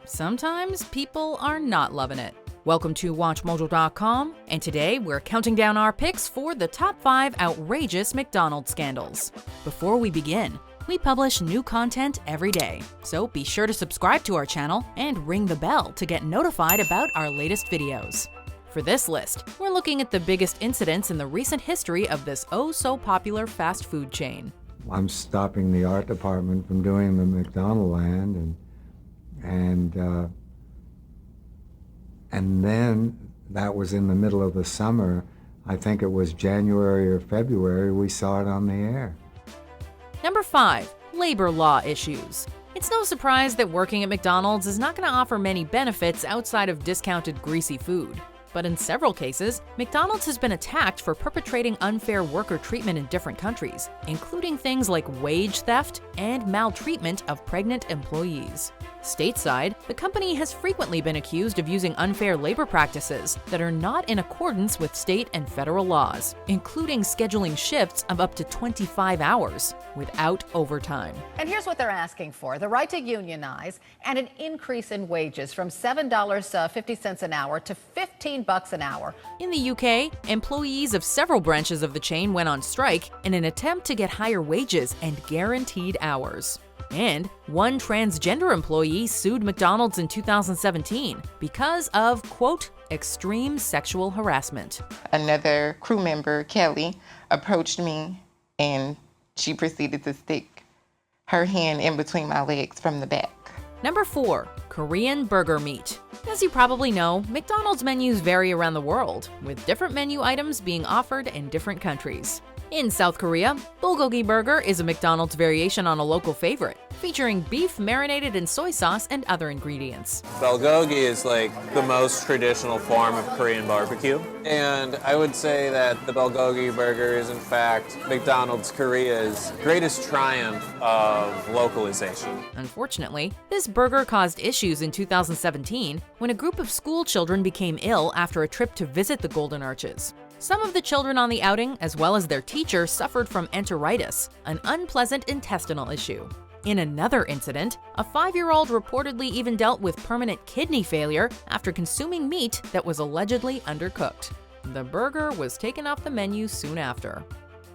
sometimes people are not loving it. Welcome to WatchMojo.com, and today we're counting down our picks for the top 5 outrageous McDonald's scandals. Before we begin, we publish new content every day, so be sure to subscribe to our channel and ring the bell to get notified about our latest videos. For this list, we're looking at the biggest incidents in the recent history of this oh-so-popular fast food chain. I'm stopping the art department from doing the McDonald land, and then that was in the middle of the summer. I think it was January or February, we saw it on the air. Number 5. Labor law issues. It's no surprise that working at McDonald's is not going to offer many benefits outside of discounted greasy food. But in several cases, McDonald's has been attacked for perpetrating unfair worker treatment in different countries, including things like wage theft and maltreatment of pregnant employees. Stateside, the company has frequently been accused of using unfair labor practices that are not in accordance with state and federal laws, including scheduling shifts of up to 25 hours without overtime. And here's what they're asking for: the right to unionize and an increase in wages from $7.50 an hour to $15 an hour. In the UK, employees of several branches of the chain went on strike in an attempt to get higher wages and guaranteed hours. And one transgender employee sued McDonald's in 2017 because of, quote, extreme sexual harassment. Another crew member, Kelly, approached me and she proceeded to stick her hand in between my legs from the back. Number 4. Korean burger meat. As you probably know, McDonald's menus vary around the world, with different menu items being offered in different countries. In South Korea, bulgogi burger is a McDonald's variation on a local favorite, featuring beef marinated in soy sauce and other ingredients. Bulgogi is like the most traditional form of Korean barbecue, and I would say that the bulgogi burger is in fact McDonald's Korea's greatest triumph of localization. Unfortunately, this burger caused issues in 2017 when a group of school children became ill after a trip to visit the Golden Arches. Some of the children on the outing, as well as their teacher, suffered from enteritis, an unpleasant intestinal issue. In another incident, a 5-year-old reportedly even dealt with permanent kidney failure after consuming meat that was allegedly undercooked. The burger was taken off the menu soon after.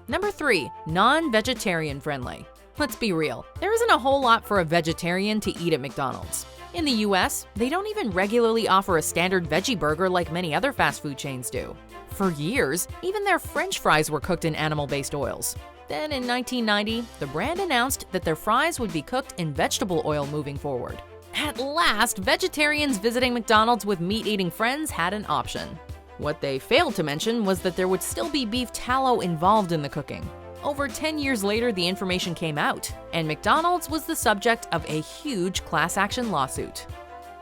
Number 3. Non-vegetarian friendly. Let's be real, there isn't a whole lot for a vegetarian to eat at McDonald's. In the US, they don't even regularly offer a standard veggie burger like many other fast food chains do. For years, even their French fries were cooked in animal-based oils. Then in 1990, the brand announced that their fries would be cooked in vegetable oil moving forward. At last, vegetarians visiting McDonald's with meat-eating friends had an option. What they failed to mention was that there would still be beef tallow involved in the cooking. Over 10 years later, the information came out, and McDonald's was the subject of a huge class action lawsuit.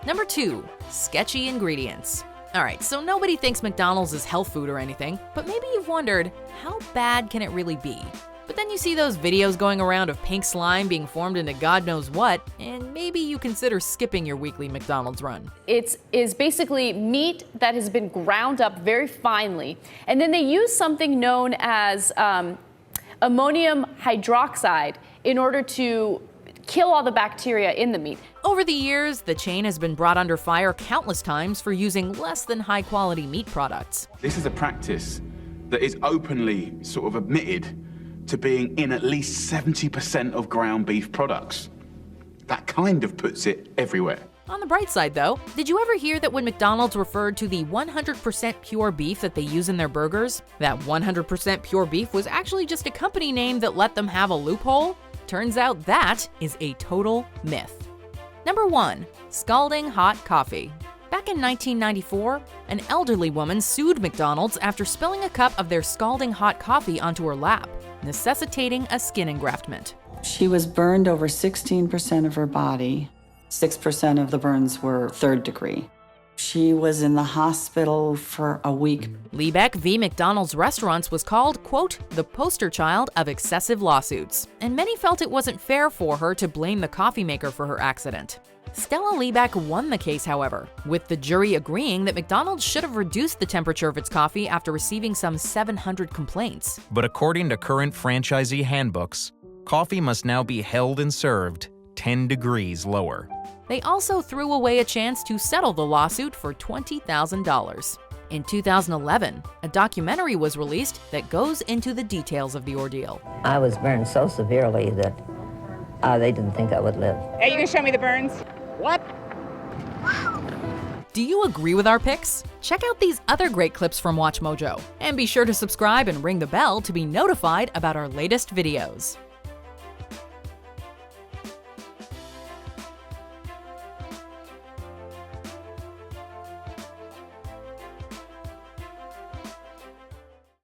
Number 2. Sketchy ingredients. Alright, so nobody thinks McDonald's is health food or anything, but maybe you've wondered, how bad can it really be? But then you see those videos going around of pink slime being formed into God knows what, and maybe you consider skipping your weekly McDonald's run. It is basically meat that has been ground up very finely, and then they use something known as ammonium hydroxide in order to kill all the bacteria in the meat. Over the years, the chain has been brought under fire countless times for using less than high-quality meat products. This is a practice that is openly sort of admitted to being in at least 70% of ground beef products. That kind of puts it everywhere. On the bright side, though, did you ever hear that when McDonald's referred to the 100% pure beef that they use in their burgers, that 100% pure beef was actually just a company name that let them have a loophole? Turns out that is a total myth. Number 1. Scalding hot coffee. Back in 1994, an elderly woman sued McDonald's after spilling a cup of their scalding hot coffee onto her lap, necessitating a skin engraftment. She was burned over 16% of her body. 6% of the burns were 3rd degree. She was in the hospital for a week. Liebeck v. McDonald's Restaurants was called, quote, the poster child of excessive lawsuits, and many felt it wasn't fair for her to blame the coffee maker for her accident. Stella Liebeck won the case, however, with the jury agreeing that McDonald's should have reduced the temperature of its coffee after receiving some 700 complaints. But according to current franchisee handbooks, coffee must now be held and served 10 degrees lower. They also threw away a chance to settle the lawsuit for $20,000. In 2011, a documentary was released that goes into the details of the ordeal. I was burned so severely that they didn't think I would live. Are you gonna show me the burns? What? Do you agree with our picks? Check out these other great clips from WatchMojo, and be sure to subscribe and ring the bell to be notified about our latest videos.